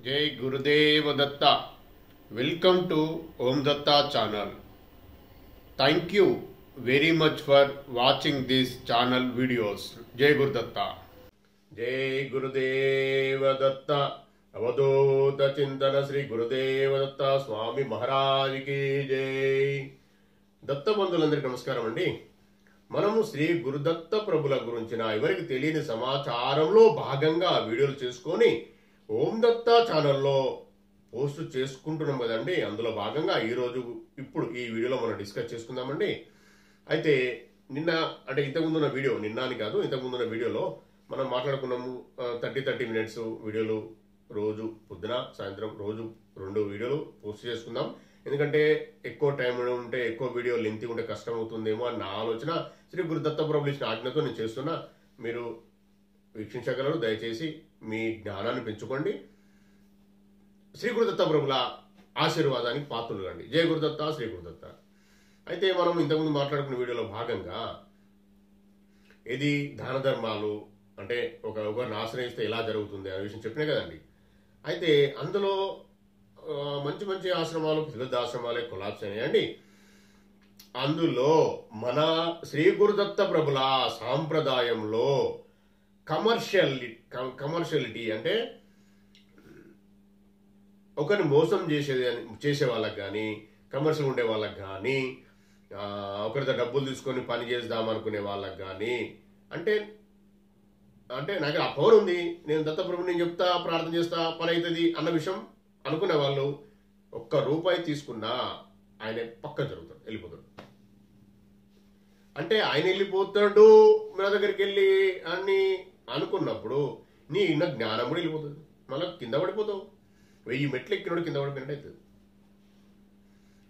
Jai Gurudev Datta. Welcome to Om Datta channel. Thank you very much for watching this channel videos. Jai Guru Datta. Jai Gurudev Datta. Avadota Chintana Sri Gurudev Datta Swami Maharaj ki Jai. దత్త బంధువులందరికీ నమస్కారం అండి. మనము శ్రీ గురుదత్త ప్రభుల గురించిన ఎవరికి తెలియని సమాచారంలో భాగంగా వీడియోలు చేసుకొని ఓం దత్త ఛానల్లో పోస్ట్ చేసుకుంటున్నాం కదండి. అందులో భాగంగా ఇప్పుడు ఈ వీడియోలో మనం డిస్కస్ చేసుకుందామండి. అయితే ఇంతకుముందున్న వీడియో నిన్నాని కాదు, ఇంతకుముందున్న వీడియోలో మనం మాట్లాడుకున్నాము 30 minutes వీడియోలు రోజు పొద్దున సాయంత్రం రోజు 2 వీడియోలు పోస్ట్ చేసుకుందాం. ఎందుకంటే ఎక్కువ టైం ఉంటే ఎక్కువ వీడియో లెంత్ ఉంటే కష్టం అవుతుందేమో అని నా ఆలోచన. శ్రీ గురుదత్త ప్రభులు ఇచ్చిన ఆజ్ఞతో నేను చేస్తున్నా. మీరు వీక్షించగలరు. దయచేసి మీ జ్ఞానాన్ని పెంచుకోండి. శ్రీ గురుదత్త ప్రభుల ఆశీర్వాదానికి పాత్రులు కండి. జయ గురుదత్త, శ్రీ గురుదత్త. అయితే మనం ఇంతకుముందు మాట్లాడుకున్న వీడియోలో భాగంగా ఇది దాన ధర్మాలు అంటే ఒకరిని ఆశ్రయిస్తే ఎలా జరుగుతుంది అనే విషయం చెప్పినా కదండి. అయితే అందులో మంచి మంచి ఆశ్రమాలు, పెద్ద ఆశ్రమాలే కొలాప్స్ అయినాయండి. అందులో మన శ్రీ గురుదత్త ప్రభుల సాంప్రదాయంలో కమర్షియలిటీ అంటే ఒకరిని మోసం చేసే వాళ్ళకి కానీ, కమర్షియల్ ఉండే వాళ్ళకి కానీ, ఒకరితో డబ్బులు తీసుకొని పని చేద్దాం అనుకునే వాళ్ళకి కానీ, అంటే నాకు ఆ పవర్ ఉంది, నేను దత్తప్రభు నేను చెప్తా, ప్రార్థన చేస్తా, పని అవుతుంది అన్న విషయం అనుకునే వాళ్ళు ₹1 తీసుకున్నా ఆయన పక్కన జరుగుతాడు, వెళ్ళిపోతాడు. అంటే ఆయన వెళ్ళిపోతాడు మన దగ్గరికి వెళ్ళి అని అనుకున్నప్పుడు నీ జ్ఞానం కూడా వెళ్ళిపోతుంది. మళ్ళీ కింద పడిపోతావు. 1000 మెట్లు ఎక్కినోడు కింద పడిపోయినట్టు అవుతుంది.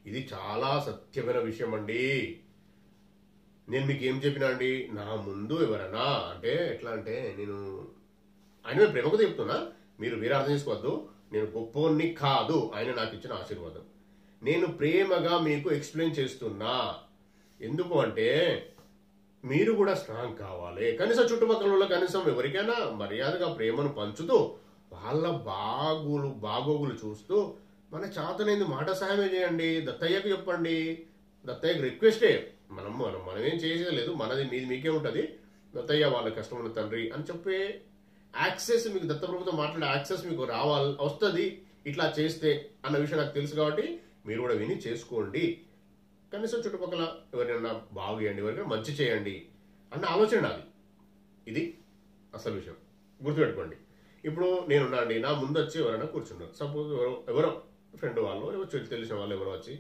ఇది చాలా సత్యమైన విషయం అండి. నేను మీకు ఏం చెప్పినా అండి, నా ముందు ఎవరన్నా అంటే ఎట్లా అంటే నేను ఆయన ప్రేమకు చెప్తున్నా, మీరు వేరే అర్థం చేసుకోవద్దు. నేను గొప్పోన్ని కాదు, ఆయన నాకు ఇచ్చిన ఆశీర్వాదం. నేను ప్రేమగా మీకు ఎక్స్ప్లెయిన్ చేస్తున్నా. ఎందుకు అంటే మీరు కూడా స్ట్రాంగ్ కావాలి. కనీసం చుట్టుపక్కల కనీసం ఎవరికైనా మర్యాదగా ప్రేమను పంచుతూ వాళ్ళ బాగోగులు చూస్తూ మన చేతనైంది మాట సహాయమే చేయండి. దత్తయ్యకు చెప్పండి. దత్తయ్యకు రిక్వెస్టే. మనమేం చేసేది లేదు. మనది మీకే ఉంటుంది. దత్తయ్య వాళ్ళ కష్టం ఉన్న తండ్రి అని చెప్పే యాక్సెస్ మీకు దత్తప్రభుతో మాట్లాడే యాక్సెస్ మీకు వస్తుంది ఇట్లా చేస్తే అన్న విషయం నాకు తెలుసు. కాబట్టి మీరు కూడా విని చేసుకోండి. కనీసం చుట్టుపక్కల ఎవరైనా బాగు చేయండి, ఎవరికైనా మంచి చేయండి అన్న ఆలోచన నాది. ఇది అసలు విషయం గుర్తుపెట్టుకోండి. ఇప్పుడు నేనున్నా అండి, నా ముందు వచ్చి ఎవరైనా కూర్చున్నారు. సపోజ్ ఎవరో ఫ్రెండ్ వాళ్ళు తెలిసిన వాళ్ళు ఎవరో వచ్చి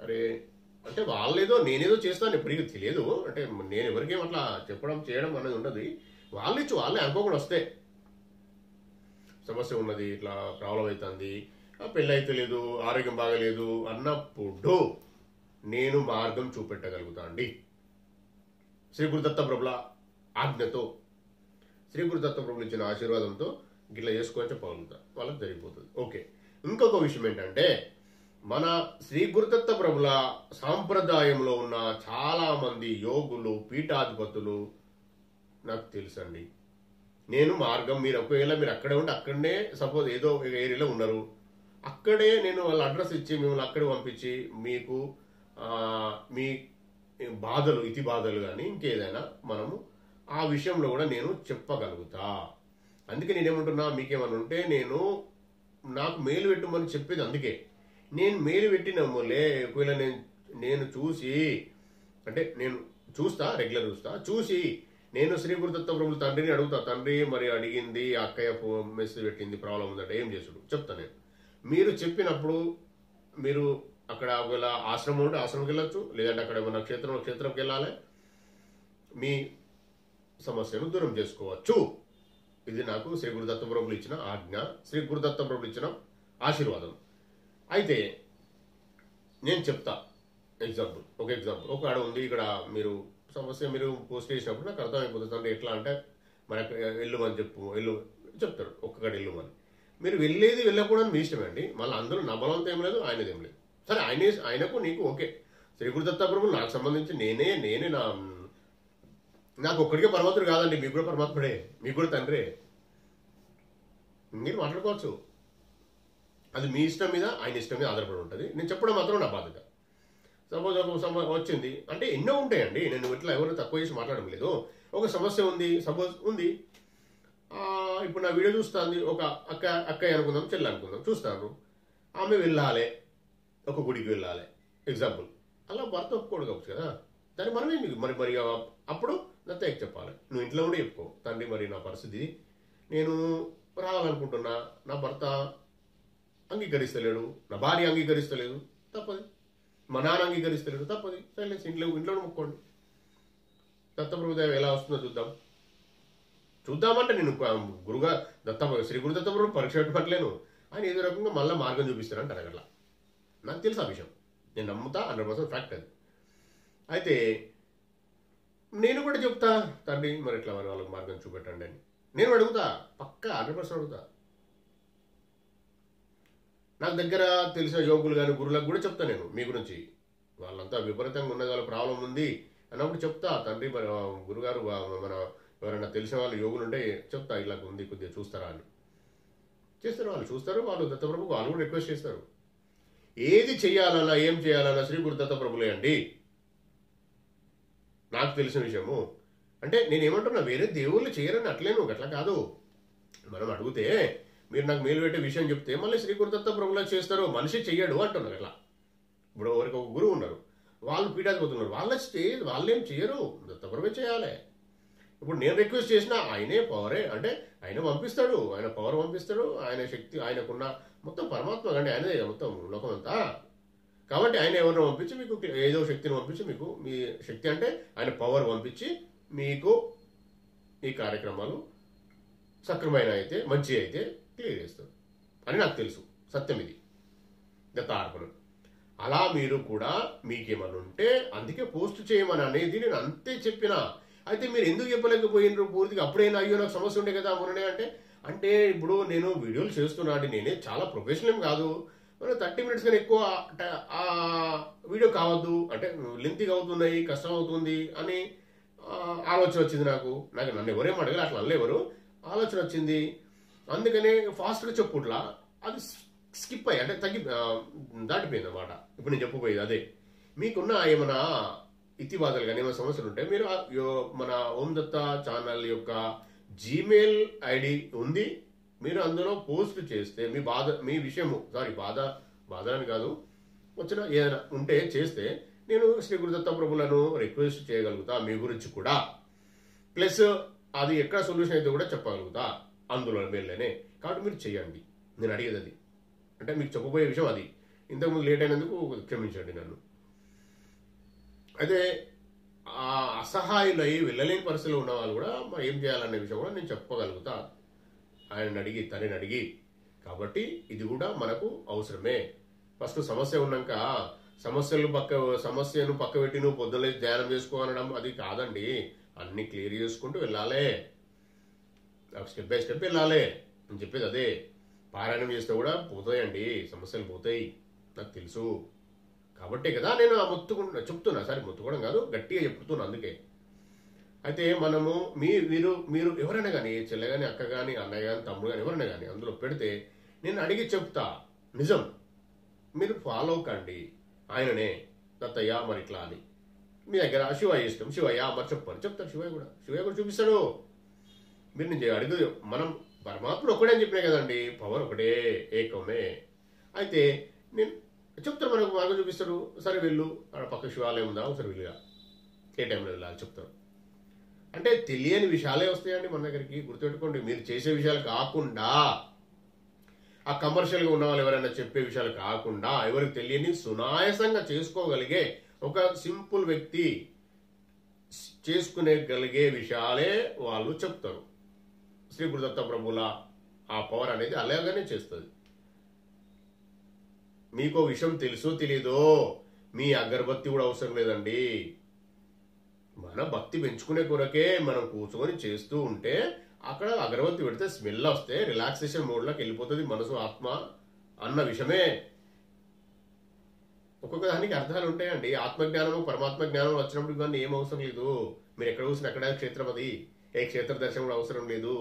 అరే అంటే వాళ్ళేదో నేనేదో చేస్తాను ఎప్పటికీ తెలియదు. అంటే నేను ఎవరికేం అట్లా చెప్పడం చేయడం అనేది ఉండదు. వాళ్ళే అనుకోకుండా వస్తే సమస్య ఉన్నది, ఇట్లా ప్రాబ్లం అవుతుంది, పెళ్ళి అయితే లేదు, ఆరోగ్యం బాగలేదు అన్నప్పుడు నేను మార్గం చూపెట్టగలుగుతా అండి. శ్రీ గురుదత్త ప్రభుల ఆజ్ఞతో, శ్రీ గురుదత్త ప్రభులు ఇచ్చిన ఆశీర్వాదంతో గిట్లా చేసుకొని చెప్పగలుగుతా. వాళ్ళకి జరిగిపోతుంది. ఓకే. ఇంకొక విషయం ఏంటంటే మన శ్రీ గురుదత్త ప్రభుల సాంప్రదాయంలో ఉన్న చాలా మంది యోగులు, పీఠాధిపతులు నాకు తెలుసండి. నేను మార్గం మీరు ఒకవేళ మీరు అక్కడే ఉండి అక్కడనే సపోజ్ ఏదో ఏరియాలో ఉన్నారు, అక్కడే నేను వాళ్ళ అడ్రస్ ఇచ్చి మిమ్మల్ని అక్కడే పంపించి మీకు మీ ఇతి బాధలు కానీ ఇంకేదైనా మనము ఆ విషయంలో కూడా నేను చెప్పగలుగుతా. అందుకే నేనేమంటున్నా, మీకేమన్నా ఉంటే నాకు మేలు పెట్టమని చెప్పేది. అందుకే నేను మేలు పెట్టినమ్మలే ఒకవేళ నేను చూసి అంటే నేను చూస్తా, రెగ్యులర్ చూసి నేను శ్రీ గురుదత్త ప్రభుల తండ్రిని అడుగుతా. తండ్రి మరి అడిగింది అక్కయ్య మెసేజ్ పెట్టింది, ప్రాబ్లం ఉందంటే ఏం చేసుడు చెప్తా నేను. మీరు చెప్పినప్పుడు మీరు అక్కడ ఒకవేళ ఆశ్రమం ఉంటే ఆశ్రమంకి వెళ్ళొచ్చు, లేదంటే అక్కడ ఏమన్నా క్షేత్రంకి వెళ్ళాలి, మీ సమస్యను దూరం చేసుకోవచ్చు. ఇది నాకు శ్రీ గురుదత్త ప్రభులు ఇచ్చిన ఆజ్ఞ, శ్రీ గురుదత్త ప్రభులు ఇచ్చిన ఆశీర్వాదం. అయితే నేను చెప్తా ఎగ్జాంపుల్. ఒక ఆడ ఉంది, ఇక్కడ మీరు సమస్య మీరు పోస్ట్ చేసినప్పుడు నాకు అర్థమైపోతుంది. అంటే ఎట్లా అంటే మనకు వెళ్ళమని చెప్తారు, ఒక్కగడ వెళ్ళమని. మీరు వెళ్ళేది వెళ్ళకూడదని మీ ఇష్టమే అండి. మళ్ళీ అందరూ నా బలంతో ఏం లేదు, ఆయనది ఏం లేదు. సరే ఆయనకు నీకు ఓకే. శ్రీ గురుదత్త ప్రభులు నాకు సంబంధించి నేనే నాకు ఒక్కడికే పరమాత్ముడు కాదండి, మీకు కూడా పరమాత్ముడే, మీకు కూడా తండ్రే. మీరు మాట్లాడుకోవచ్చు. అది మీ ఇష్టం మీద ఆయన ఇష్టం మీద ఆధారపడి ఉంటుంది. నేను చెప్పడం మాత్రం నా బాధ్యత. సపోజ్ ఒక వచ్చింది అంటే ఎన్నో ఉంటాయండి, నేను ఇట్లా ఎవరు తక్కువ చేసి మాట్లాడడం లేదు. ఒక సమస్య ఉంది, సపోజ్ ఉంది, ఇప్పుడు నా వీడియో చూస్తుంది ఒక అక్కయ్య అనుకుందాం, చెల్లి అనుకుందాం, చూస్తాను. ఆమె వెళ్ళాలి, ఒక గుడికి వెళ్ళాలి ఎగ్జాంపుల్. అలా భర్త ఒప్పుకోడు కావచ్చు కదా, దాన్ని మనమే మరి అప్పుడు దత్తయ్యకి చెప్పాలి. నువ్వు ఇంట్లో కూడా చెప్పుకో, తండ్రి మరి నా పరిస్థితి, నేను రావాలనుకుంటున్నా, నా భర్త అంగీకరిస్తలేడు, నా భార్య అంగీకరిస్తలేదు, తప్పది. మా నాన్న అంగీకరిస్తలేడు, తప్పది. సైలెన్స్, ఇంట్లో మొక్కోండి. దత్తప్రభుదేవ ఎలా వస్తుందో చూద్దామంటే నేను గురుగా శ్రీ గురు దత్తప్రభు పరీక్ష పెట్టలేను. ఆయన ఏదో రకంగా మళ్ళీ మార్గం చూపిస్తారంటారు అట్లా. నాకు తెలుసు ఆ విషయం, నేను నమ్ముతా, 100% ఫ్యాక్ట్ అది. అయితే నేను కూడా చెప్తా, తండ్రి మరి ఇట్లా మరి వాళ్ళకి మార్గం చూపెట్టండి అని నేను అడుగుతా, పక్కా 100% అడుగుతా. నాకు దగ్గర తెలిసిన యోగులు కానీ గురువులకు కూడా చెప్తా నేను మీ గురించి. వాళ్ళంతా విపరీతంగా ఉన్నది, వాళ్ళ ప్రాబ్లం ఉంది అన్నప్పుడు చెప్తా, తండ్రి మరి గురుగారు మన ఎవరైనా తెలిసిన వాళ్ళు యోగులు ఉంటే చెప్తా, ఇలా ఉంది కొద్దిగా చూస్తారా అని. చేస్తారు, వాళ్ళు చూస్తారు, వాళ్ళు దత్తప్రభు వాళ్ళు కూడా రిక్వెస్ట్ చేస్తారు. ఏది చెయ్యాలన్నా ఏం చేయాలన్నా శ్రీ గురు దత్తప్రభులే అండి. నాకు తెలిసిన విషయము అంటే నేనేమంటున్నా, వేరే దేవుళ్ళు చేయరని అట్లేను, అట్లా కాదు. మనం అడిగితే మీరు నాకు మేలు పెట్టే విషయం చెప్తే మళ్ళీ శ్రీ గురు దత్తప్రభులా చేస్తారు, మనిషి చెయ్యడు అంటున్నారు అట్లా. ఇప్పుడు ఎవరికి ఒక గురువు ఉన్నారు, వాళ్ళు పీఠాధిపతున్నారు, వాళ్ళేం చేయరు, దత్తప్రభువే చేయాలి. ఇప్పుడు నేను రిక్వెస్ట్ చేసినా ఆయనే పవరే, అంటే ఆయన పంపిస్తాడు, ఆయన పవర్ పంపిస్తాడు, ఆయన శక్తి, ఆయనకున్న మొత్తం పరమాత్మ కండి, ఆయనదే మొత్తం లోకం అంతా. కాబట్టి ఆయన ఎవరినో పంపించి మీకు ఏదో శక్తిని పంపించి, మీకు మీ శక్తి అంటే ఆయన పవర్ పంపించి మీకు ఈ కార్యక్రమాలు సక్రమైన అయితే మంచి అయితే క్లియర్ చేస్తారు అని నాకు తెలుసు. సత్యం ఇది, దత్తార్పణం. అలా మీరు కూడా మీకేమన్నా ఉంటే అందుకే పోస్ట్ చేయమని అనేది నేను అంతే చెప్పినా. అయితే మీరు ఎందుకు చెప్పలేకపోయినారు పూర్తిగా? అప్పుడైనా అయ్యో నాకు సమస్య ఉండే కదా మొన్ననే అంటే ఇప్పుడు నేను వీడియోలు చేస్తున్నా అండి, నేనే చాలా ప్రొఫెషనల్ కాదు, 30 minutes కన్నా ఎక్కువ ఆ వీడియో కావద్దు, అంటే లెంతీగా అవుతున్నాయి, కష్టం అవుతుంది అని ఆలోచన వచ్చింది నాకు. నన్ను ఎవరేం అడగలే, అట్లా అనలేవరు, ఆలోచన వచ్చింది. అందుకనే ఫాస్ట్గా చెప్పుట్లా అది స్కిప్ అయ్యి అంటే దాటిపోయింది అన్నమాట. ఇప్పుడు నేను చెప్పబోయేది అదే. మీకున్న ఏమైనా ఇతివాదాలు కానీ ఏమైనా సమస్యలు ఉంటే మీరు మన ఓం దత్త ఛానల్ యొక్క జీమెయిల్ ఐడి ఉంది, మీరు అందులో పోస్ట్ చేస్తే మీ విషయము బాధని కాదు, వచ్చిన ఏదైనా ఉంటే చేస్తే నేను శ్రీ గురు దత్తప్రభులను రిక్వెస్ట్ చేయగలుగుతా మీ గురించి కూడా. ప్లస్ అది ఎక్కడ సొల్యూషన్ అయితే కూడా చెప్పగలుగుతా అందులో మెయిల్లోనే. కాబట్టి మీరు చేయండి, నేను అడిగేది అది. అంటే మీకు చెప్పబోయే విషయం అది. ఇంతకుముందు లేట్ అయినందుకు క్షమించండి నన్ను. అయితే ఆ అసహాయులై వెళ్ళలేని పరిస్థితిలో ఉన్న వాళ్ళు కూడా మరి ఏం చేయాలనే విషయం కూడా నేను చెప్పగలుగుతా, ఆయనని అడిగి తనని అడిగి. కాబట్టి ఇది కూడా మనకు అవసరమే. ఫస్ట్ సమస్య ఉన్నాక సమస్యను పక్క పెట్టి నువ్వు పొద్దున్నే ధ్యానం చేసుకోనడం అది కాదండి. అన్ని క్లియర్ చేసుకుంటూ వెళ్ళాలి, స్టెప్ బై స్టెప్ వెళ్ళాలి. నేను చెప్పేది అదే. పారాయణం చేస్తే కూడా పోతాయండి, సమస్యలు పోతాయి, నాకు తెలుసు. కాబట్టే కదా నేను చెప్తున్నా. సరే, మొత్తుకోవడం కాదు, గట్టిగా చెప్తున్నా. అందుకే అయితే మనము మీరు ఎవరైనా కానీ, చెల్లె కానీ, అక్క కానీ, అన్నయ్య కానీ, తమ్ముడు కానీ, ఎవరైనా కానీ అందులో పెడితే నేను అడిగి చెప్తా. నిజం, మీరు ఫాలో కండి ఆయననే. దత్తయ్య మరి ఇట్లా అని మీ దగ్గర శివయ్య ఇష్టం, శివయ్య మరి చెప్తాడు. శివయ్య కూడా చూపిస్తాడు. మీరు నేను అడుగు, మనం పరమాత్ముడు ఒకటే అని చెప్పినా కదండి, పవర్ ఒకటే, ఏకమే. అయితే నేను చెప్తారు, మనకు మార్గం చూపిస్తాడు. సరే వెళ్ళు, అక్కడ పక్క శివాలయం ఉందా, ఒకసారి వెళ్ళిగా, ఏ టైంలో వెళ్ళాలి చెప్తారు. అంటే తెలియని విషయాలే వస్తాయండి మన దగ్గరికి. గుర్తుపెట్టుకోండి, మీరు చేసే విషయాలు కాకుండా, ఆ కమర్షియల్గా ఉన్న వాళ్ళు ఎవరైనా చెప్పే విషయాలు కాకుండా, ఎవరికి తెలియని సునాయాసంగా చేసుకోగలిగే ఒక సింపుల్ వ్యక్తి చేసుకునేగలిగే విషయాలే వాళ్ళు చెప్తారు. శ్రీ గురు దత్తప్రభుల ఆ పవర్ అనేది అలాగనే చేస్తుంది. మీకో విషయం తెలుసో తెలీదో, మీ అగరబత్తి కూడా అవసరం లేదండి. మన భక్తి పెంచుకునే కొరకే మనం కూర్చొని చేస్తూ ఉంటే అక్కడ అగరబత్తి పెడితే స్మెల్ వస్తే రిలాక్సేషన్ మోడ్లోకి వెళ్ళిపోతుంది మనసు, ఆత్మ అన్న విషయమే. ఒక్కొక్క దానికి అర్థాలు ఉంటాయండి. ఆత్మజ్ఞానము పరమాత్మ జ్ఞానం వచ్చినప్పుడు ఇవన్నీ ఏం అవసరం లేదు. మీరు ఎక్కడ చూసినా అక్కడ క్షేత్రం, అది ఏ క్షేత్ర దర్శనం కూడా అవసరం లేదు.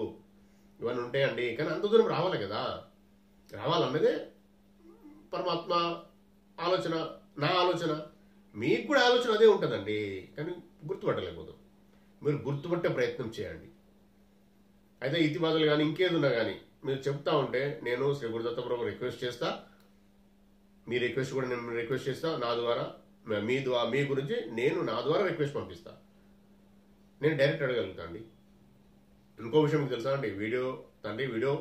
ఇవన్నీ ఉంటాయండి. కానీ అంత దూరం రావాలి కదా, రావాలన్నదే పరమాత్మ ఆలోచన, నా ఆలోచన, మీకు కూడా ఆలోచన అదే ఉంటుందండి. కానీ గుర్తుపట్టలేకపోతాం. మీరు గుర్తుపట్టే ప్రయత్నం చేయండి. అయితే ఇతిబాధలు కానీ ఇంకేదున్నా కానీ మీరు చెప్తా ఉంటే నేను శ్రీ గురుదత్త ప్రభు రిక్వెస్ట్ చేస్తా, మీ రిక్వెస్ట్ కూడా నేను రిక్వెస్ట్ చేస్తా, నా ద్వారా మీ గురించి నేను నా ద్వారా రిక్వెస్ట్ పంపిస్తా. నేను డైరెక్ట్ అడగలుగుతా అండి. ఇంకో విషయం మీకు తెలుసా అండి, వీడియో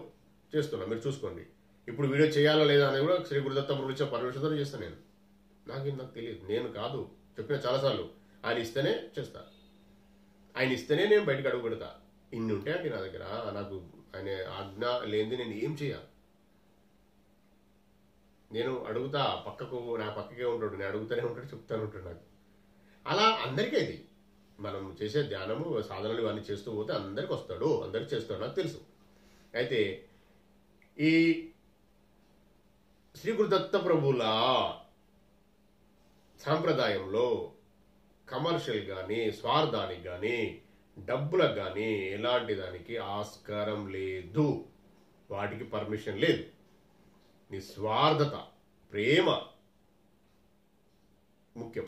చేస్తున్నా, మీరు చూసుకోండి. ఇప్పుడు వీడియో చేయాలా లేదా అనేది కూడా శ్రీ గురుదత్త ప్రభు ఇచ్చే పర్మిషన్తో చేస్తాను నేను. నాకు తెలియదు, నేను కాదు చెప్పిన చాలాసార్లు. ఆయన ఇస్తేనే చేస్తా, ఆయన ఇస్తేనే నేను బయటకు అడుగు పెడతా. ఇన్ని ఉంటాయండి నా దగ్గర. నాకు ఆయన ఆజ్ఞ లేనిది నేను ఏం చేయాలి? నేను అడుగుతా, నా పక్కకే ఉంటాడు, నేను అడుగుతూనే ఉంటాడు, చెప్తానే ఉంటాడు నాకు. అలా అందరికీ ఇది మనం చేసే ధ్యానము సాధనలు ఇవన్నీ చేస్తూ పోతే అందరికి వస్తాడు, అందరికి చేస్తాడు, నాకు తెలుసు. అయితే ఈ శ్రీ గురుదత్త ప్రభుల సాంప్రదాయంలో కమర్షియల్ కానీ, స్వార్థానికి కానీ, డబ్బులకు కానీ ఎలాంటి దానికి ఆస్కారం లేదు. వాటికి పర్మిషన్ లేదు. నిస్వార్థత, ప్రేమ ముఖ్యం.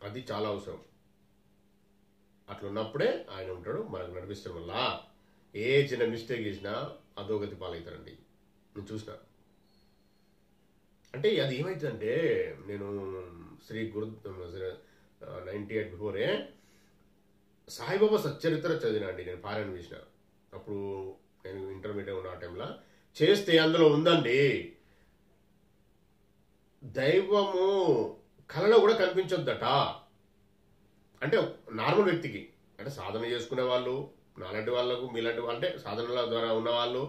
అది చాలా అవసరం. అట్లున్నప్పుడే ఆయన ఉంటాడు, మనకు నడిపిస్తాడు. వల్ల ఏ చిన్న మిస్టేక్ చేసినా అధోగతి పాలవుతారండి. నేను చూసిన. అంటే అది ఏమైతుందంటే, నేను శ్రీ గురు 98 బిఫోరే సాయిబాబా సచ్చరిత్ర చదివినా అండి. నేను పారాయణ చేసిన అప్పుడు, నేను ఇంటర్మీడియట్ ఉన్న ఆ టైంలో చేస్తే అందులో ఉందండి, దైవము కళలో కూడా కనిపించొద్దట. అంటే నార్మల్ వ్యక్తికి, అంటే సాధన చేసుకునే వాళ్ళు, నాలాంటి వాళ్ళకు, మీలాంటి వాళ్ళు, అంటే సాధనల ద్వారా ఉన్న వాళ్ళు,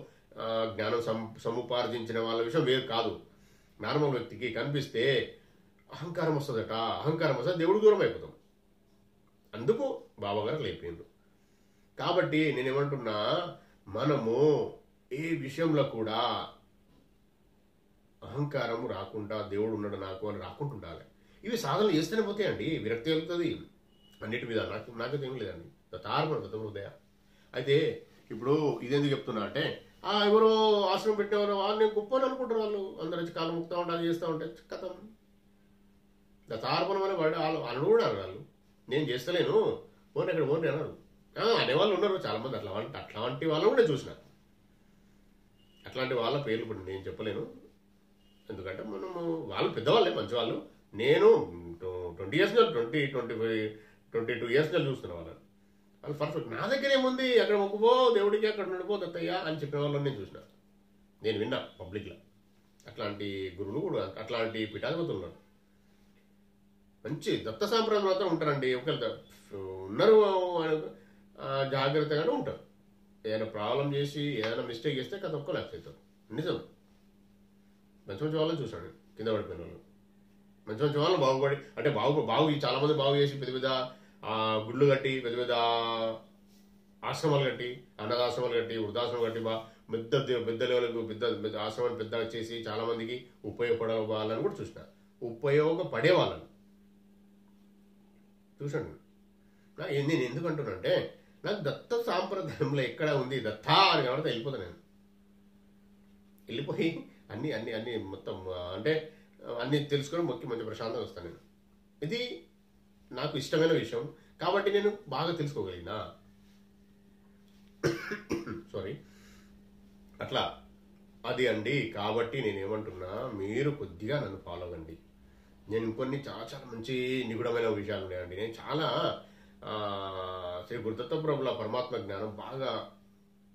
జ్ఞానం సముపార్జించిన వాళ్ళ విషయం వేరు కాదు. నార్మల్ వ్యక్తికి కనిపిస్తే అహంకారం వస్తుందట. అహంకారం వస్తే దేవుడు దూరం అయిపోతాం. అందుకు బాబాగారు లేపిండ్రు. కాబట్టి నేనేమంటున్నా, మనము ఏ విషయంలో కూడా అహంకారం రాకుండా, దేవుడు ఉన్నాడు నాకు అని రాకుండా ఉండాలి. ఇవి సాధనలు చేస్తూనే పోతాయండి, విరక్తి కలుగుతుంది అన్నిటి మీద. నాకైతే ఏం లేదండి, తారపడ గత హృదయ. అయితే ఇప్పుడు ఇదెందుకు చెప్తున్నా అంటే, ఎవరో ఆశ్రమం పెట్టేవారు వాళ్ళు నేను గొప్పని అనుకుంటారు. వాళ్ళు అందరు వచ్చి కాలు ముక్తా ఉంటారు, చేస్తూ ఉంటే కథం తార్పణం అనే వాళ్ళు కూడా అన్నారు. నేను చేస్తలేను, పోనీ అక్కడ పోనీ అన్నారు. అనేవాళ్ళు ఉన్నారు చాలామంది. అట్లాంటి వాళ్ళని కూడా చూసిన. అట్లాంటి వాళ్ళ పేర్లు ఇప్పుడు నేను చెప్పలేను, ఎందుకంటే మనము వాళ్ళు పెద్దవాళ్ళే, మంచి వాళ్ళు. నేను 20 years 22 years చూస్తున్నా వాళ్ళని. వాళ్ళు పర్ఫెక్ట్. నా దగ్గర ఏముంది, అక్కడ మొక్కుపో దేవుడికి, అక్కడ నడిపో దత్తయ్య అని చెప్పిన వాళ్ళని నేను చూసిన, నేను విన్నా పబ్లిక్లో. అట్లాంటి గురువులు కూడా, అట్లాంటి పీఠాధిపతులు ఉన్నారు. మంచి దత్త సాంప్రదాయం మాత్రం ఉంటారండి. ఒకవేళ ఉన్నారు జాగ్రత్తగానే ఉంటారు. ఏదైనా ప్రాబ్లం చేసి ఏదైనా మిస్టేక్ చేస్తే కథ ఒక్క ల్యాప్స్ అవుతారు. నిజం. మంచి వాళ్ళని చూసాను, కింద పడిపోయిన వాళ్ళు. మంచి వాళ్ళని బాగుపడి, అంటే చాలా మంది బాగు చేసి పెద్ద పెద్ద గుళ్ళు కట్టి, పెద్ద పెద్ద ఆశ్రమాలు కట్టి, అన్నదాశ్రమాలు కట్టి, వృద్ధాశ్రమం కట్టి, పెద్ద లెవెల్కి పెద్ద ఆశ్రమాన్ని పెద్దగా చేసి చాలా మందికి ఉపయోగపడే వాళ్ళని కూడా చూసిన. ఉపయోగపడే వాళ్ళని చూసాను. నేను ఎందుకు అంటున్నానంటే, నాకు దత్త సాంప్రదాయంలో ఎక్కడ ఉంది దత్తా అని కాబట్టి వెళ్ళిపోతాను. నేను వెళ్ళిపోయి అన్ని మొత్తం అంటే అన్ని తెలుసుకొని మొక్కి మంచి ప్రశాంతంగా వస్తాను నేను. ఇది నాకు ఇష్టమైన విషయం కాబట్టి నేను బాగా తెలుసుకోగలిగినా. సారీ, అట్లా అది అండి. కాబట్టి నేనేమంటున్నా, మీరు కొద్దిగా నన్ను ఫాలో అవ్వండి. నేను ఇంకొన్ని చాలా చాలా మంచి నిగూఢమైన విషయాలు ఉన్నాయండి. నేను చాలా శ్రీ గురుదత్త ప్రభుల పరమాత్మ జ్ఞానం బాగా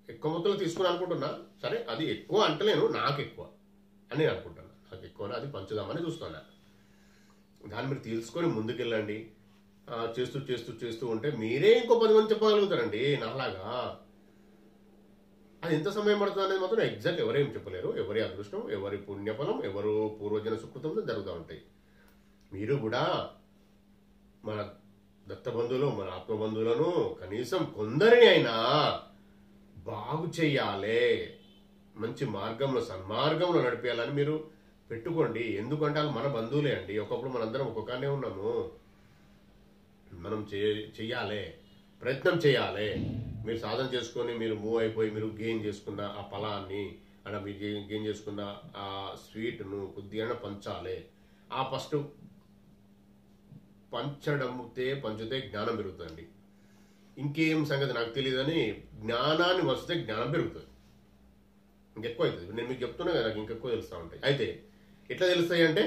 ఎక్కువ మొత్తంలో తీసుకుని అనుకుంటున్నా. సరే, అది ఎక్కువ అంటలేను, నాకు ఎక్కువ అని నేను అనుకుంటాను. నాకు ఎక్కువ అది పంచుదామని చూస్తున్నా. దాన్ని మీరు తెలుసుకొని ముందుకెళ్ళండి. చేస్తూ చేస్తూ చేస్తూ ఉంటే మీరే ఇంకో 10 మంది చెప్పగలుగుతారండి నాలాగా. అది ఎంత సమయం పడుతుంది అనేది మాత్రం ఎగ్జాక్ట్ ఎవరేం చెప్పలేరు. ఎవరి అదృష్టం, ఎవరి పుణ్యఫలం, ఎవరు పూర్వజన సుకృతంలో జరుగుతూ ఉంటాయి. మీరు కూడా మన దత్తబంధువులు, మన ఆత్మబంధువులను కనీసం కొందరిని అయినా బాగు చెయ్యాలి, మంచి మార్గంలో, సన్మార్గంలో నడిపేయాలని మీరు పెట్టుకోండి. ఎందుకంటే వాళ్ళు మన బంధువులే అండి. ఒకప్పుడు మనందరం ఒక్కొక్కనే ఉన్నాము. మనం చెయ్యాలి, ప్రయత్నం చేయాలి. మీరు సాధన చేసుకొని మీరు మూవ్ అయిపోయి మీరు గెయిన్ చేసుకున్న ఆ ఫలాన్ని, అలా మీకు ఏం చేసుకున్న ఆ స్వీట్ను కొద్దిగా పంచాలి. ఆ ఫస్ట్ పంచితే జ్ఞానం పెరుగుతుందండి. ఇంకేం సంగతి నాకు తెలియదని జ్ఞానాన్ని వస్తే జ్ఞానం పెరుగుతుంది, ఇంకెక్కువ అవుతుంది. నేను మీకు చెప్తున్నా కదా, నాకు ఇంకెక్కువ తెలుస్తూ ఉంటాయి. అయితే ఎట్లా తెలుస్తాయి అంటే,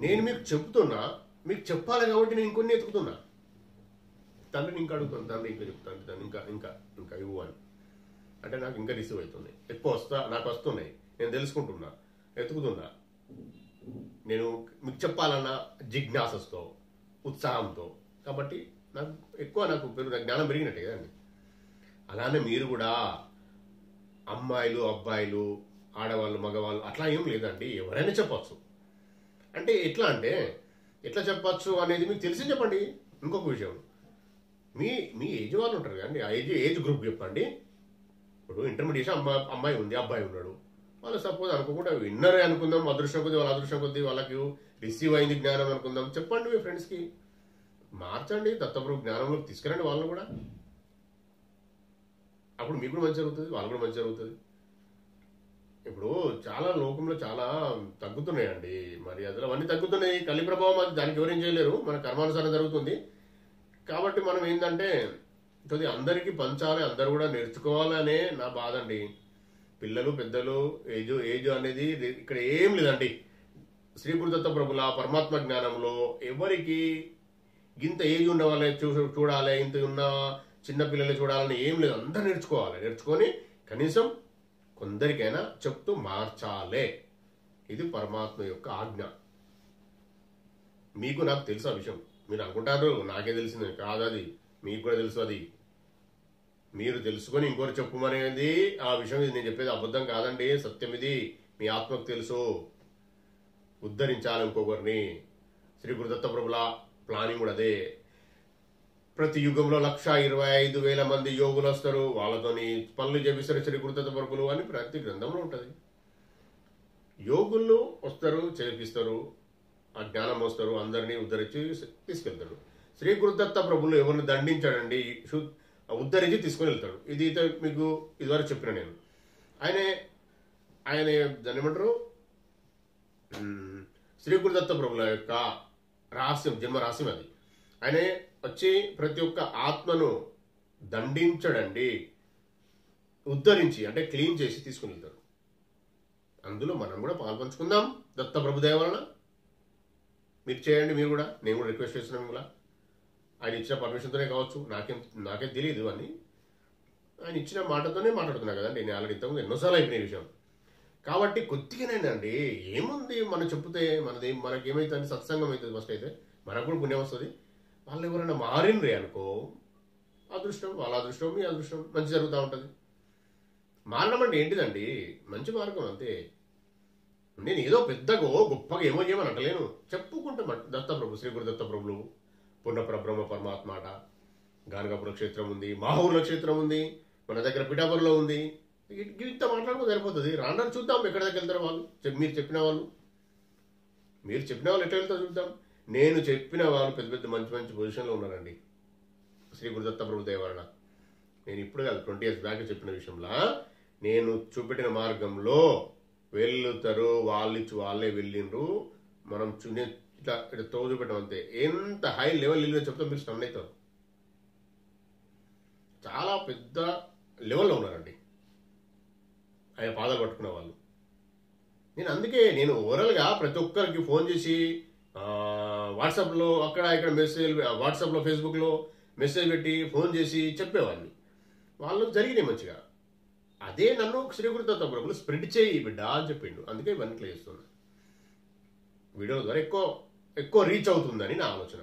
నేను మీకు చెప్తున్నా, మీకు చెప్పాలి కాబట్టి నేను ఇంకొన్ని ఎత్తుకుతున్నా. తండ్రిని ఇంకా అడుగుతాను, తండ్రి ఇంకా చెప్తాను, దాన్ని ఇంకా ఇంకా ఇంకా ఇవ్వు అని. అంటే నాకు ఇంకా రిసీవ్ అవుతుంది, ఎక్కువ నాకు వస్తున్నాయి, నేను తెలుసుకుంటున్నా, ఎత్తుకుతున్నా. నేను మీకు చెప్పాలన్న జిజ్ఞాసతో, ఉత్సాహంతో. కాబట్టి నాకు ఎక్కువ జ్ఞానం పెరిగినట్టే కదండి. అలానే మీరు కూడా అమ్మాయిలు అబ్బాయిలు ఆడవాళ్ళు మగవాళ్ళు అట్లా ఏం లేదండి, ఎవరైనా చెప్పచ్చు. అంటే ఎట్లా చెప్పచ్చు అనేది మీకు తెలిసి చెప్పండి. ఇంకొక విషయం, మీ ఏజ్ వాళ్ళు ఉంటారు కదండి, ఆ ఏజ్ గ్రూప్ చెప్పండి. ఇప్పుడు ఇంటర్మీడియట్ అమ్మాయి ఉంది, అబ్బాయి ఉన్నాడు, వాళ్ళు సపోజ్ అనుకోకుండా విన్నరే అనుకుందాం, అదృష్టం కొద్ది వాళ్ళ అదృష్టం కొద్ది వాళ్ళకి రిసీవ్ అయింది జ్ఞానం అనుకుందాం. చెప్పండి మీ ఫ్రెండ్స్కి, మార్చండి, దత్తప్రభు జ్ఞానంలోకి తీసుకురండి వాళ్ళని కూడా. అప్పుడు మీకు కూడా మంచి జరుగుతుంది, వాళ్ళు కూడా మంచి జరుగుతుంది. ఇప్పుడు చాలా లోకంలో చాలా తగ్గుతున్నాయండి మర్యాదలు, అవన్నీ తగ్గుతున్నాయి. కలి ప్రభావం అది, దానికి ఎవరేం చేయలేరు, మన కర్మానుసారం జరుగుతుంది. కాబట్టి మనం ఏంటంటే కొద్దిగా అందరికీ పంచాలి, అందరు కూడా నేర్చుకోవాలనే నా బాధ అండి. పిల్లలు పెద్దలు ఏజ్ అనేది ఇక్కడ ఏం లేదండి. శ్రీ గురుదత్త ప్రభుల పరమాత్మ జ్ఞానంలో ఎవరికి ఇంత ఏజ్ ఉన్న వాళ్ళే చూడాలి, ఇంత ఉన్న చిన్న పిల్లల్ని చూడాలని ఏం లేదు. అందరూ నేర్చుకోవాలి, నేర్చుకొని కనీసం కొందరికైనా చెప్తూ మార్చాలే. ఇది పరమాత్మ యొక్క ఆజ్ఞ. మీకు నాకు తెలుసు ఆ విషయం. మీరు అనుకుంటారు నాకే తెలిసింది కాదు, అది మీకు కూడా తెలుసు. అది మీరు తెలుసుకొని ఇంకోటి చెప్పుమనేది ఆ విషయం. ఇది నేను చెప్పేది అబద్ధం కాదండి, సత్యం. ఇది మీ ఆత్మకు తెలుసు. ఉద్ధరించాలి ఇంకొకరిని. శ్రీ గురుదత్త ప్రభుల ప్లానింగ్ కూడా అదే. ప్రతి యుగంలో 1,25,000 మంది యోగులు వస్తారు, వాళ్ళతోని పనులు చేపిస్తారు శ్రీ గురుదత్త ప్రభులు అని ప్రతి గ్రంథంలో ఉంటుంది. యోగులు వస్తారు, చేపిస్తారు, ఆ జ్ఞానం వస్తారు, అందరినీ ఉద్ధరించి తీసుకెళ్తాడు. శ్రీ గురుదత్త ప్రభులు ఎవరిని దండించాడండి, ఉద్ధరించి తీసుకుని వెళ్తాడు. ఇది మీకు ఇదివరకు చెప్పిన నేను. ఆయన దాన్ని ఏమంటారు, శ్రీ గురుదత్త ప్రభుల యొక్క రహస్యం, జన్మ రహస్యం అది. ఆయన వచ్చి ప్రతి ఒక్క ఆత్మను దండించడండి, ఉద్ధరించి అంటే క్లీన్ చేసి తీసుకుని వెళ్తాడు. అందులో మనం కూడా పాల్పంచుకుందాం దత్త ప్రభుదేవ వలన. మీరు చేయండి, మీరు కూడా. నేను కూడా రిక్వెస్ట్ చేస్తున్నాను కూడా. ఆయన ఇచ్చిన పర్మిషన్తోనే కావచ్చు, నాకేం తెలియదు అని. ఆయన ఇచ్చిన మాటతోనే మాట్లాడుతున్నా కదండి. నేను ఆల్రెడీ ఇంతకుముందు ఎన్నోసార్లు అయిపోయిన విషయం. కాబట్టి కొద్దిగానేనండి, ఏముంది మనం చెప్తే మనకేమైతుంది, సత్సంగం అవుతుంది. ఫస్ట్ అయితే మనకు కూడా పుణ్యం వస్తుంది. వాళ్ళు ఎవరైనా మారినరే అనుకో, అదృష్టం, వాళ్ళ అదృష్టం, మీ అదృష్టం, మంచి జరుగుతూ ఉంటుంది. మారడం అంటే ఏంటిదండి, మంచి మార్గం అంతే. నేను ఏదో పెద్దగా గొప్పగా ఏమో చేయమని అంటలేను, చెప్పుకుంటాం. దత్తప్రభు, శ్రీ గురు దత్తప్రభులు, పుణ్యప్రబ్రహ్మ పరమాత్మ ఆట, గానగాపుర క్షేత్రం ఉంది, మాహూరుల క్షేత్రం ఉంది, మన దగ్గర పిఠాపురలో ఉంది. ఇంత మాట్లాడుకో సరిపోతుంది. రాను చూద్దాం ఎక్కడి దగ్గర వెళ్తారు వాళ్ళు. మీరు చెప్పిన వాళ్ళు ఎట్లా వెళ్తారో చూద్దాం. నేను చెప్పిన వాళ్ళు పెద్ద పెద్ద మంచి మంచి పొజిషన్లో ఉన్నారండి శ్రీ గురుదత్త ప్రభు దయ వలన. నేను ఇప్పుడు కాదు, 20 years బ్యాక్ చెప్పిన విషయంలో, నేను చూపెట్టిన మార్గంలో వెళ్తారు. వాళ్ళే వెళ్ళిండ్రు. మనం ఇట్లా తో చూపెట్టం అంతే. ఎంత హై లెవెల్ వెళ్ళిన చెప్తాం, మీరు స్టన్ అవుతారు. చాలా పెద్ద లెవెల్లో ఉన్నారండి ఆయన పాదాలు పట్టుకున్న వాళ్ళు. నేను ఓవరాల్గా ప్రతి ఒక్కరికి ఫోన్ చేసి, వాట్సాప్లో అక్కడ ఇక్కడ మెసేజ్, వాట్సాప్లో ఫేస్బుక్లో మెసేజ్ పెట్టి ఫోన్ చేసి చెప్పేవాడిని. వాళ్ళకు జరిగినాయి మంచిగా. అదే నన్ను శ్రీ గురుదత్త ప్రభులు స్ప్రెడ్ చేయి బిడ్డ అని చెప్పిండు. అందుకే ఇవన్నీ ఇట్లా చేస్తున్నా. వీడియో ద్వారా ఎక్కువ రీచ్ అవుతుందని నా ఆలోచన.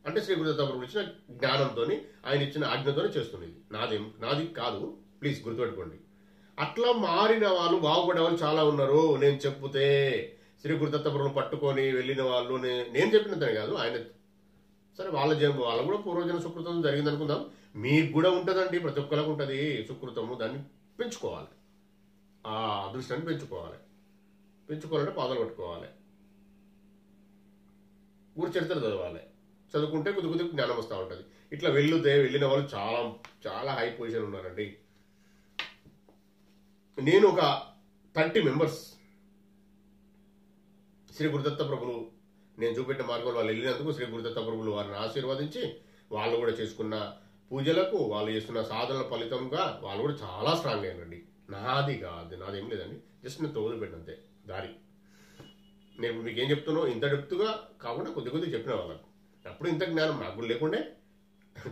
అంటే శ్రీ గురుదత్త ప్రభులు ఇచ్చిన జ్ఞానంతో, ఆయన ఇచ్చిన ఆజ్ఞతోనే చేస్తున్నది. నాది కాదు, ప్లీజ్ గుర్తుపెట్టుకోండి. అట్లా మారిన వాళ్ళు, బాగుపడే వాళ్ళు చాలా ఉన్నారు. నేను చెప్తే శ్రీ గురుదత్త ప్రభువును పట్టుకొని వెళ్ళిన వాళ్ళు, నేను చెప్పినంతనే కాదు, ఆయన సరే వాళ్ళ కూడా పూర్వజన సుకృతం జరిగింది అనుకుందాం. మీకు కూడా ఉంటుందండి, ప్రతి ఒక్కరికి ఉంటుంది సుకృతము. దాన్ని పెంచుకోవాలి, ఆ అదృష్టాన్ని పెంచుకోవాలంటే పాదాలు పట్టుకోవాలి, ఊరి చరిత్ర చదవాలి. చదువుకుంటే కొద్ది జ్ఞానం వస్తూ ఉంటుంది. ఇట్లా వెళ్ళిన వాళ్ళు చాలా చాలా హై పొజిషన్ ఉన్నారండి. నేను ఒక 30 మెంబర్స్ శ్రీ గురుదత్త ప్రభులు నేను చూపెట్టిన మార్గంలో వాళ్ళు వెళ్ళినందుకు శ్రీ గురుదత్త ప్రభులు వారిని ఆశీర్వదించి వాళ్ళు కూడా చేసుకున్న పూజలకు వాళ్ళు చేస్తున్న సాధనల ఫలితంగా వాళ్ళు కూడా చాలా స్ట్రాంగ్ అయినండి. నాది కాదు, నాదేం లేదండి, జస్ట్ నేను తోలుపెట్టినంతే దారి. నేను మీకు ఏం చెప్తున్నావు ఇంత డెప్త్గా కాకుండా కొద్ది కొద్దిగా చెప్పిన వాళ్ళకు. అప్పుడు ఇంత జ్ఞానం నాకు కూడా లేకుండే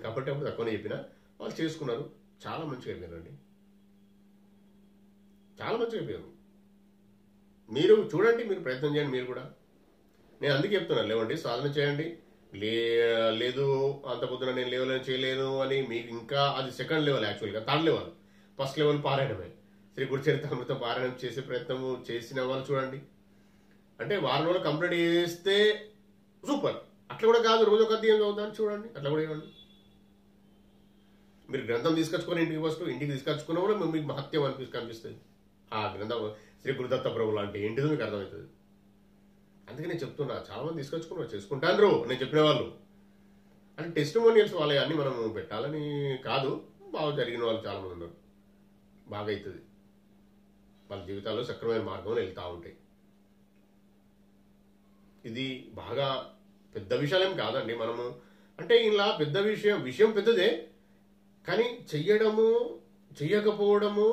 కాబట్టి అప్పుడు తక్కువనే చెప్పిన. వాళ్ళు చేసుకున్నారు, చాలా మంచిగా అయిపోయారండి, చాలా మంచిగా అయిపోయారు. మీరు చూడండి, మీరు ప్రయత్నం చేయండి మీరు కూడా. నేను అందుకే చెప్తున్నాను, లేవండి సాధన చేయండి. లేదు అంత పొద్దున నేను లేవలేను చేయలేను అని మీకు ఇంకా అది సెకండ్ లెవెల్, యాక్చువల్గా థర్డ్ లెవెల్. ఫస్ట్ లెవెల్ పారాయణమే. శ్రీ గురుచరితామృతం పారాయణం చేసే ప్రయత్నం చేసిన వాళ్ళు చూడండి, అంటే వారం రోజులు కంప్లీట్ చేస్తే సూపర్. అట్లా కూడా కాదు, రోజు ఒక అధ్యాయం చదువుతాను చూడండి, అట్లా కూడా ఇవ్వండి. మీరు గ్రంథం తీసుకొచ్చుకొని ఇంటికి తీసుకొచ్చుకున్న కూడా మీకు మహత్యం కనిపిస్తుంది. ఆ గ్రంథం శ్రీ గురుదత్త ప్రభులు అంటే ఏంటిదో మీకు అర్థమవుతుంది. అందుకే నేను చెప్తున్నా, చాలా మంది తీసుకొచ్చుకున్నారు, చేసుకుంటాను నేను చెప్పిన వాళ్ళు. అంటే టెస్టిమోనియల్స్ వాళ్ళ అన్ని మనం పెట్టాలని కాదు, బాగా జరిగిన వాళ్ళు చాలా మంది ఉన్నారు. బాగా అవుతుంది, వాళ్ళ జీవితాల్లో సక్రమైన మార్గంలో వెళ్తూ ఉంటాయి. ఇది బాగా పెద్ద విషయాలేం కాదండి. మనము అంటే ఇలా పెద్ద విషయం పెద్దదే, కానీ చెయ్యడము చెయ్యకపోవడము,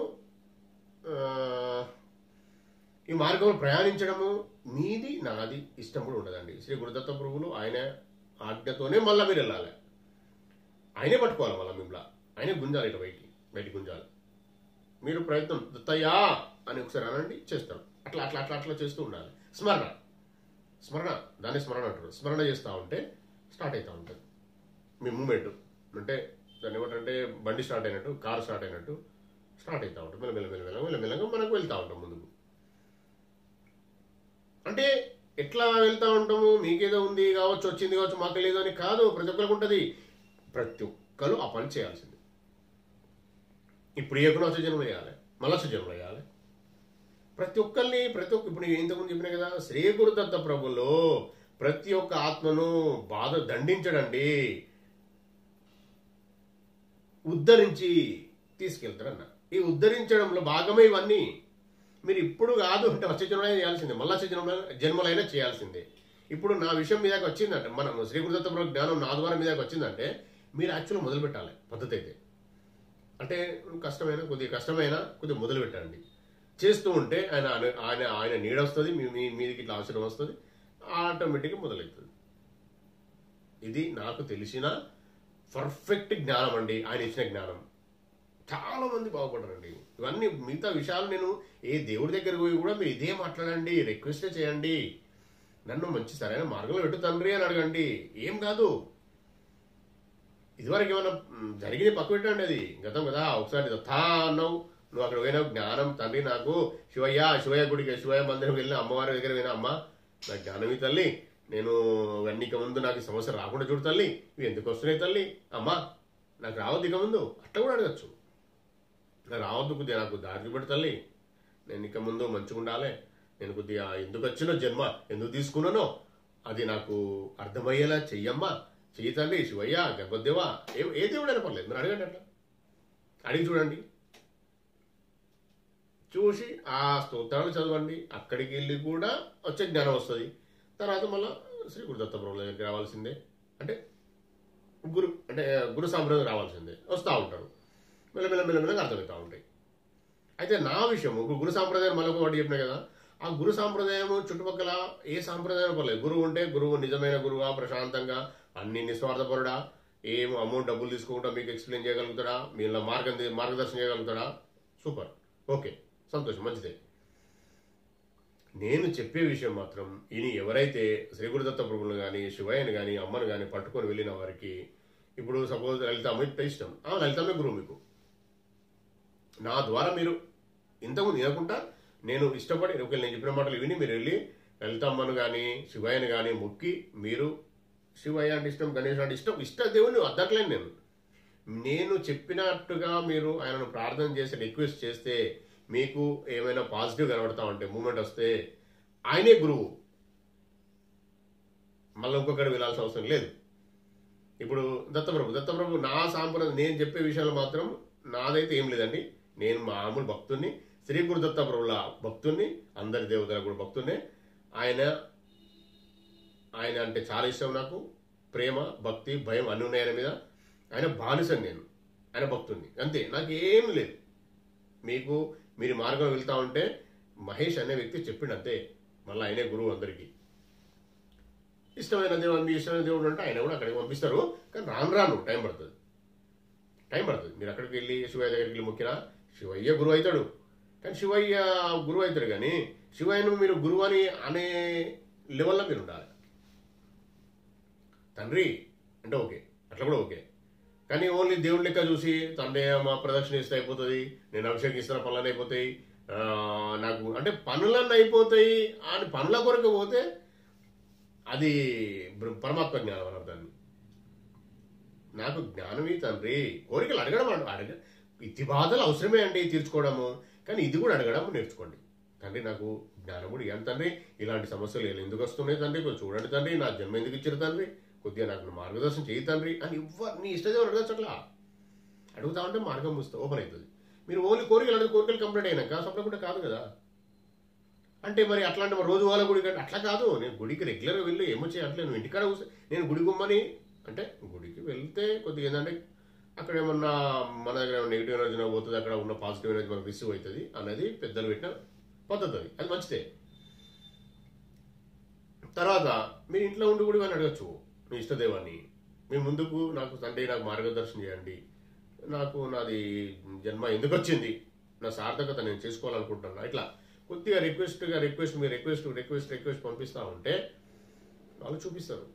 ఈ మార్గంలో ప్రయాణించడము మీది నాది ఇష్టం కూడా ఉండదండి. శ్రీ గురుదత్త ప్రభువులు ఆయన ఆజ్ఞతోనే మళ్ళీ మీరు వెళ్ళాలి, ఆయనే పట్టుకోవాలి, మళ్ళీ మిమ్మల్ని ఆయనే గుంజాలి, ఇటు బయటికి గుంజాలి. మీరు ప్రయత్నం దత్తయ్యా అని ఒకసారి అనండి, చేస్తాం. అట్లా అట్లా అట్లా అట్లా చేస్తూ ఉండాలి. స్మరణ దాన్ని స్మరణ అంటారు. స్మరణ చేస్తూ ఉంటే స్టార్ట్ అవుతూ ఉంటుంది మీ మూమెంట్. అంటే దాన్ని ఏమంటే బండి స్టార్ట్ అయినట్టు, కారు స్టార్ట్ అయినట్టు స్టార్ట్ అవుతూ ఉంటుంది. మెల్లమెల్లగా మనకు వెళ్తూ ఉంటాం ముందుకు. అంటే ఎట్లా వెళ్తూ ఉంటాము, మీకేదో ఉంది కావచ్చు, వచ్చింది కావచ్చు, మాకు లేదు అని కాదు, ప్రతి ఒక్కరికి ఉంటుంది. ప్రతి ఒక్కరు ఆ పని చేయాల్సింది. ఇప్పుడు ఏకున్నా జన్మలు వేయాలి, మళ్ళా జన్మలు వేయాలి. ప్రతి ఒక్కరిని ఇప్పుడు ఇంతకుముందు చెప్పిన కదా, శ్రీ గురుదత్త ప్రభులో ప్రతి ఒక్క ఆత్మను బాధ దండించడండి, ఉద్ధరించి తీసుకెళ్తారన్న. ఈ ఉద్ధరించడంలో భాగమే ఇవన్నీ. మీరు ఇప్పుడు కాదు అంటే వచ్చే జన్మలైనా చేయాల్సిందే, మళ్ళీ వచ్చే జన్మలైనా చేయాల్సిందే. ఇప్పుడు నా విషయం మీదకి వచ్చిందంటే, మనం శ్రీ గురుదత్త ప్రభు జ్ఞానం నా ద్వారా మీదకి వచ్చిందంటే మీరు యాక్చువల్గా మొదలు పెట్టాలి. పద్ధతి అయితే అంటే కొద్దిగా మొదలు పెట్టండి. చేస్తూ ఉంటే ఆయన నీడ వస్తుంది, మీదికి ఇట్లా అవసరం వస్తుంది, ఆటోమేటిక్గా మొదలవుతుంది. ఇది నాకు తెలిసిన పర్ఫెక్ట్ జ్ఞానం అండి, ఆయన ఇచ్చిన జ్ఞానం. చాలా మంది బాగుపడరండి. ఇవన్నీ మిగతా విషయాలు నేను ఏ దేవుడి దగ్గరికి పోయి కూడా మీరు ఇదే మాట్లాడండి, రిక్వెస్ట్ చేయండి, నన్ను మంచి సరైన మార్గంలో పెట్టు తండ్రి అని అడగండి, ఏం కాదు. ఇదివరకు ఏమైనా జరిగింది పక్క పెట్టండి, అది గతం కదా. ఒకసారి దత్తా అన్నావు, నువ్వు అక్కడ పోయినా జ్ఞానం తండ్రి నాకు శివయ్య గుడికి శివయ్య మందిరం వెళ్ళిన అమ్మవారి దగ్గర పోయినా, అమ్మ నాకు జ్ఞానమి తల్లి, నేను అన్నిక ముందు నాకు సమస్య రాకుండా చూడు తల్లి, ఇవి ఎందుకు వస్తున్నాయి తల్లి, అమ్మ నాకు రావద్దు ఇక ముందు, అట్లా కూడా అడగచ్చు. రావద్దు, కొద్దిగా నాకు దారి చూపెట్టు తల్లి, నేను ఇక ముందు మంచిగా ఉండాలి, నేను కొద్దిగా ఎందుకు వచ్చినో జన్మ ఎందుకు తీసుకున్నానో అది నాకు అర్థమయ్యేలా చెయ్యమ్మా, చెయ్యి తల్లి, శివయ్య, గర్భదేవా, ఏ దేవుడైనా పర్లేదు, మీరు అడగండి. అట్లా అడిగి చూడండి, చూసి ఆ స్తోత్రాలు చదవండి. అక్కడికి వెళ్ళి కూడా వచ్చే జ్ఞానం వస్తుంది. తర్వాత మళ్ళీ శ్రీ గురుదత్త ప్రభువుల దగ్గరికి రావాల్సిందే, అంటే గురు సాంప్రదాయం రావాల్సిందే. వస్తూ ఉంటారు, మెల్లమెల్లగా అర్థమవుతూ ఉంటాయి. అయితే నా విషయం గురు సాంప్రదాయం మళ్ళీ ఒకటి చెప్పినా కదా, ఆ గురు సాంప్రదాయం చుట్టుపక్కల ఏ సాంప్రదాయం పర్లేదు, గురువు ఉంటే గురువు నిజమైన గురువా, ప్రశాంతంగా అన్ని నిస్వార్థపరుడా, ఏం అమౌంట్ డబ్బులు తీసుకోకుండా మీకు ఎక్స్ప్లెయిన్ చేయగలుగుతాడా, మీలో మార్గదర్శనం చేయగలుగుతాడా, సూపర్, ఓకే, సంతోషం, మంచిదే. నేను చెప్పే విషయం మాత్రం ఈయన ఎవరైతే శ్రీ గురుదత్త ప్రభువులు కానీ శివయ్యని కానీ అమ్మను కానీ పట్టుకొని వెళ్ళిన వారికి, ఇప్పుడు సపోజ్ లలితమ్మ ఇష్టం, లలితమ్మే గురువు మీకు. నా ద్వారా మీరు ఇంతకుముందు వినకుండా నేను ఇష్టపడి ఒకవేళ నేను చెప్పిన మాటలు విని మీరు వెళ్ళి లలితమ్మను కానీ శివయ్యని కానీ మొక్కి, మీరు శివయ్య అంటే ఇష్టం, గణేష్ అంటే ఇష్ట దేవుని అద్దట్లేను. నేను చెప్పినట్టుగా మీరు ఆయనను ప్రార్థన చేసి రిక్వెస్ట్ చేస్తే మీకు ఏమైనా పాజిటివ్ కనబడతా ఉంటే, మూమెంట్ వస్తే ఆయనే గురువు, మళ్ళీ ఇంకొకటి వెళ్ళాల్సిన అవసరం లేదు. ఇప్పుడు దత్తప్రభు నా సాంప్రదాయం నేను చెప్పే విషయాలు మాత్రం నాదైతే ఏం లేదండి. నేను మామూలు భక్తుడిని, శ్రీ గురుదత్త ప్రభుల భక్తుణ్ణి, అందరి దేవతలకు కూడా భక్తున్నే. ఆయన ఆయన అంటే చాలా ఇష్టం నాకు. ప్రేమ, భక్తి, భయం అన్నీ ఉన్నాయి ఆయన మీద. ఆయన బానిసని నేను, ఆయన భక్తుణ్ణి, అంతే. నాకేం లేదు. మీరు మార్గం వెళ్తా ఉంటే మహేష్ అనే వ్యక్తి చెప్పిండు అంతే. మళ్ళీ ఆయనే గురువు అందరికీ. ఇష్టమైన దేవుడు, మీ ఇష్టమైన దేవుడు అంటే ఆయన కూడా అక్కడికి పంపిస్తారు. కానీ రాను టైం పడుతుంది. మీరు అక్కడికి వెళ్ళి శివయ్య దగ్గరికి వెళ్ళి మొక్కినా శివయ్య గురువు అవుతాడు. కానీ శివయ్య గురువు అవుతాడు, కానీ శివయ్యను మీరు గురువు అని అనే లెవెల్లో మీరు ఉండాలి. తండ్రి అంటే ఓకే, అట్లా కూడా ఓకే. కానీ ఓన్లీ దేవుడి లెక్క చూసి తండ్రి మా ప్రదక్షిణ ఇస్తే అయిపోతుంది, నేను అభిషేకం ఇస్తున్న పనులన్నీ అయిపోతాయి, నాకు అంటే పనులన్నీ అయిపోతాయి అని పనుల కొరకు పోతే అది పరమాత్మ జ్ఞానం అని అర్థాన్ని. నాకు జ్ఞానమే తండ్రి, కోరికలు అడగడం ఇతి బాధలు అవసరమే అండి తీర్చుకోవడము, కానీ ఇది కూడా అడగడం నేర్చుకోండి. తండ్రి నాకు జ్ఞానం కూడా ఇవ్వండి తండ్రి, ఇలాంటి సమస్యలు ఎందుకు వస్తున్నాయి తండ్రి, కొంచెం చూడండి తండ్రి, నా జన్మ ఎందుకు ఇచ్చారు తండ్రి, కొద్దిగా నాకు మార్గదర్శనం చేయి తండ్రి అని నీ ఇష్టదేవుని అడగచ్చు. అట్లా అడుగుతా ఉంటే మార్గం వస్తే ఓపెన్ అవుతుంది. మీరు ఓన్లీ కోరికలు కంప్లీట్ అయినాక సపరేట్ కాదు కదా. అంటే మరి అట్లాంటి రోజు వాళ్ళ గుడికి అంటే అట్లా కాదు. నేను గుడికి రెగ్యులర్గా వెళ్ళి ఏమో చేయట్లేదు, నువ్వు ఇంటికాడ నేను గుడి గుమ్మని అంటే గుడికి వెళ్తే కొద్దిగా ఏంటంటే అక్కడ ఏమన్నా మన దగ్గర నెగిటివ్ ఎనర్జీ పోతుంది, అక్కడ ఉన్న పాజిటివ్ ఎనర్జీ మనకు రిసీవ్ అవుతుంది అనేది పెద్దలు పెట్టిన పద్ధతి. అది మంచిదే. తర్వాత మీరు ఇంట్లో ఉండి కూడా అని అడగచ్చు మీ ఇష్టదేవాన్ని. మీ ముందుకు నాకు తండ్రి నాకు మార్గదర్శనం చేయండి, నాకు నాది జన్మ ఎందుకు వచ్చింది, నా సార్థకత నేను చేసుకోవాలనుకుంటున్నా, ఇట్లా కొద్దిగా మీరు రిక్వెస్ట్ పంపిస్తూ ఉంటే వాళ్ళు చూపిస్తారు.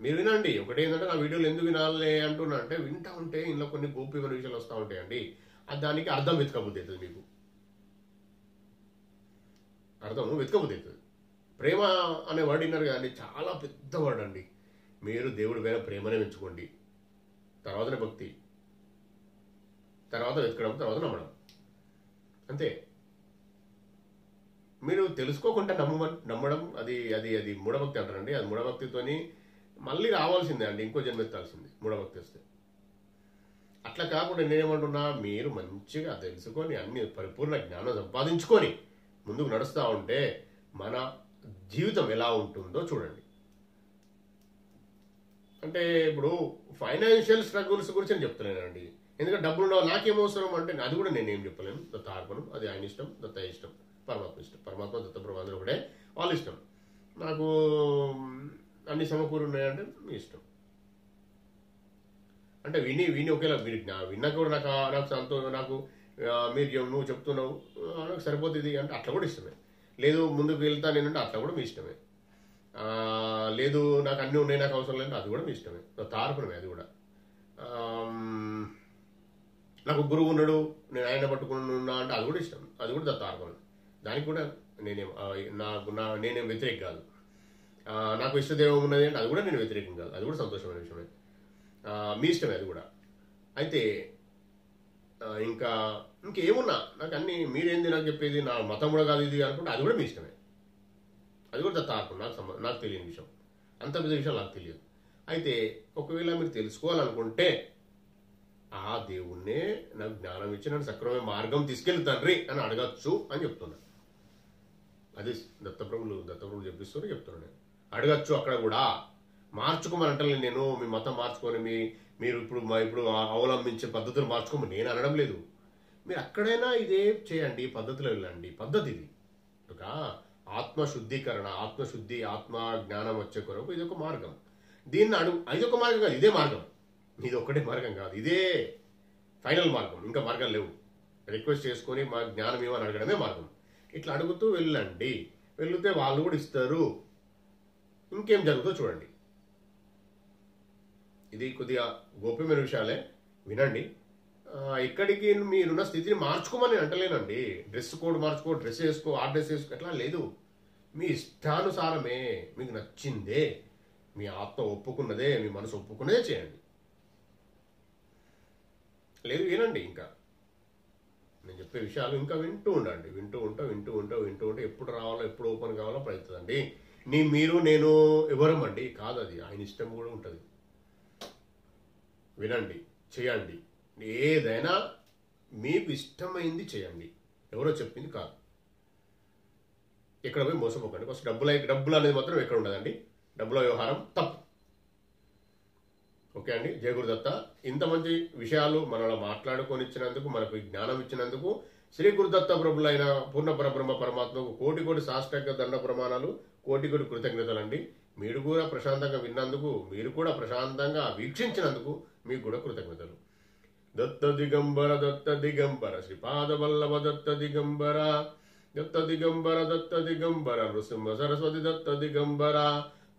మీరు వినండి. ఒకటి ఏంటంటే నా వీడియోలు ఎందుకు వినాలి అంటున్నా అంటే వింటా ఉంటే ఇంట్లో కొన్ని గోప్యమైన విషయాలు వస్తూ ఉంటాయండి. దానికి అర్థం వెతకబుద్ధి అవుతుంది, మీకు అర్థం వెతకబుద్ధి అవుతుంది. ప్రేమ అనే వర్డ్ విన్నారు కదండి, చాలా పెద్ద వర్డ్ అండి. మీరు దేవుడి పైన ప్రేమనే పెంచుకోండి, తర్వాతనే భక్తి, తర్వాత వెతకడం, తర్వాత నమ్మడం, అంతే. మీరు తెలుసుకోకుండా నమ్మడం అది అది అది మూఢభక్తి అంటారండి. అది మూఢభక్తితోని మళ్ళీ రావాల్సిందే అండి, ఇంకో జన్మెత్తాల్సిందే మూఢభక్తి వస్తే. అట్లా కాకుండా నేనేమంటున్నా, మీరు మంచిగా తెలుసుకొని అన్ని పరిపూర్ణ జ్ఞానం సంపాదించుకొని ముందుకు నడుస్తూ ఉంటే మన జీవితం ఎలా ఉంటుందో చూడండి. అంటే ఇప్పుడు ఫైనాన్షియల్ స్ట్రగుల్స్ గురించి నేను చెప్తలేనండి, ఎందుకంటే డబ్బులు ఉండవు. నాకేం అవసరం అంటే అది కూడా నేనేం చెప్పలేను. దత్త అర్పణం, అది ఆయన ఇష్టం, దత్త ఇష్టం, పరమాత్మ ఇష్టం. పరమాత్మ దత్తప్రభు అందరూ ఒకటే, వాళ్ళ ఇష్టం. నాకు అన్ని సమకూరు ఉన్నాయంటే మీ ఇష్టం. అంటే విని ఒకేలా విన్నాక కూడా నాకు మీరు నువ్వు చెప్తున్నావు నాకు సరిపోతుంది అంటే అట్లా కూడా ఇష్టమే. లేదు ముందుకు వెళ్తా నేనంటే అట్లా కూడా మీ ఇష్టమే. లేదు నాకు అన్నీ ఉన్నాయి నాకు అవసరం లేదంటే అది కూడా మీ ఇష్టమే, తార్పణమే అది కూడా. నాకు గురువు ఉన్నాడు నేను ఆయన పట్టుకున్నా అంటే అది కూడా ఇష్టం, అది కూడా దత్తార్పణం. దానికి కూడా నేనేం వ్యతిరేకం కాదు. నాకు ఇష్టదేవం ఉన్నది అంటే అది కూడా నేను వ్యతిరేకం కాదు, అది కూడా సంతోషమైన విషయమే, మీ ఇష్టమే అది కూడా. అయితే ఇంకేమున్నా నాకు అన్ని మీరేంది నాకు చెప్పేది, నా మతం కూడా కాదు ఇది అనుకుంటే అది కూడా మీ ఇష్టమే, అది కూడా దత్తార్పణ. నాకు తెలియని విషయం, అంత పెద్ద విషయం నాకు తెలియదు. అయితే ఒకవేళ మీరు తెలుసుకోవాలనుకుంటే ఆ దేవుణ్ణే నాకు జ్ఞానం ఇచ్చి నన్ను సక్రమైన మార్గం తీసుకెళ్ళి తండ్రి అని అడగచ్చు అని చెప్తున్నా. అది దత్తప్రభులు చెప్తున్నాను నేను. అడగచ్చు అక్కడ కూడా, మార్చుకోమని అంటలేదు నేను. మీ మతం మార్చుకొని మీరు ఇప్పుడు అవలంబించే పద్ధతులు మార్చుకోమని నేను అనడం లేదు. మీరు అక్కడైనా ఇదే చేయండి, పద్ధతిలో వెళ్ళండి. పద్ధతి ఇది ఒక ఆత్మశుద్ధీకరణ, ఆత్మశుద్ధి, ఆత్మ జ్ఞానం వచ్చే కొరకు ఇది ఒక మార్గం. దీన్ని ఇది ఒక మార్గం కాదు, ఇదే మార్గం. ఇది ఒక్కటే మార్గం కాదు, ఇదే ఫైనల్ మార్గం, ఇంకా మార్గాలు లేవు. రిక్వెస్ట్ చేసుకొని మా జ్ఞానం ఏమని అడగడమే మార్గం. ఇట్లా అడుగుతూ వెళ్ళండి, వెళితే వాళ్ళు కూడా ఇస్తారు. ఇంకేం జరుగుతుందో చూడండి. ఇది కొద్దిగా గోప్యమైన విషయాలే, వినండి. ఇక్కడికి మీరున్న స్థితిని మార్చుకోమని అంటలేనండి. డ్రెస్ కోడ్ మార్చుకో, డ్రెస్ వేసుకో, ఆ డ్రెస్ వేసుకో, అట్లా లేదు. మీ ఇష్టానుసారమే, మీకు నచ్చిందే, మీ ఆత్మ ఒప్పుకున్నదే, మీ మనసు ఒప్పుకున్నదే చేయండి. లేదు వినండి, ఇంకా నేను చెప్పే విషయాలు ఇంకా వింటూ ఉండండి. వింటూ ఉంటే ఎప్పుడు రావాలో, ఎప్పుడు ఓపెన్ కావాలో ప్రయత్నండి. మీరు నేను ఎవరమండి కాదు, అది ఆయన ఇష్టం కూడా ఉంటుంది. వినండి, చేయండి. ఏదైనా మీకు ఇష్టమైంది చేయండి, ఎవరో చెప్పింది కాదు. ఎక్కడ పోయి మోసపోకండి. ఫస్ట్ డబ్బులు అనేది మాత్రం ఎక్కడ ఉండదండి. డబ్బుల వ్యవహారం తప్పు. ఓకే అండి. జయ గురుదత్త. ఇంత మంచి విషయాలు మనలో మాట్లాడుకొని ఇచ్చినందుకు, మనకు జ్ఞానం ఇచ్చినందుకు శ్రీ గురుదత్త ప్రభులైన పూర్ణ పరబ్రహ్మ పరమాత్మకు కోటి కోటి సాష్టాంగ దండ ప్రమాణాలు, కోటి కోటి కృతజ్ఞతలండి. మీరు కూడా ప్రశాంతంగా విన్నందుకు, మీరు కూడా ప్రశాంతంగా వీక్షించినందుకు మీకు కూడా కృతజ్ఞతలు. దత్త దిగంబర దత్త దిగంబర శ్రీపాద వల్లభ దత్త దిగంబర దత్త దిగంబర దత్త దిగంబర నృసింహ సరస్వతి దత్త దిగంబర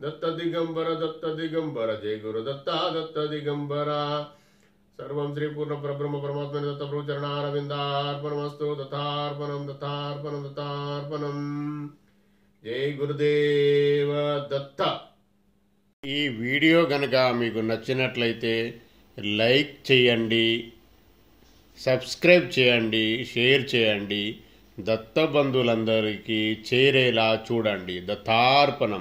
దత్త దిగంబర దత్త దిగంబర జయ గురు దత్త దత్త దిగంబర. సర్వం శ్రీ పూర్ణ పరబ్రహ్మ పరమాత్మ దత్త ప్రభు చరణారవిందార్పణమస్తు. దత్తార్పణం దత్తార్పణం దత్తార్పణం. జై గురుదేవ దత్త. ఈ వీడియో గనక మీకు నచ్చినట్లయితే లైక్ చేయండి, సబ్స్క్రైబ్ చేయండి, షేర్ చేయండి. దత్త బంధువులందరికీ చేరేలా చూడండి. దత్తార్పణం.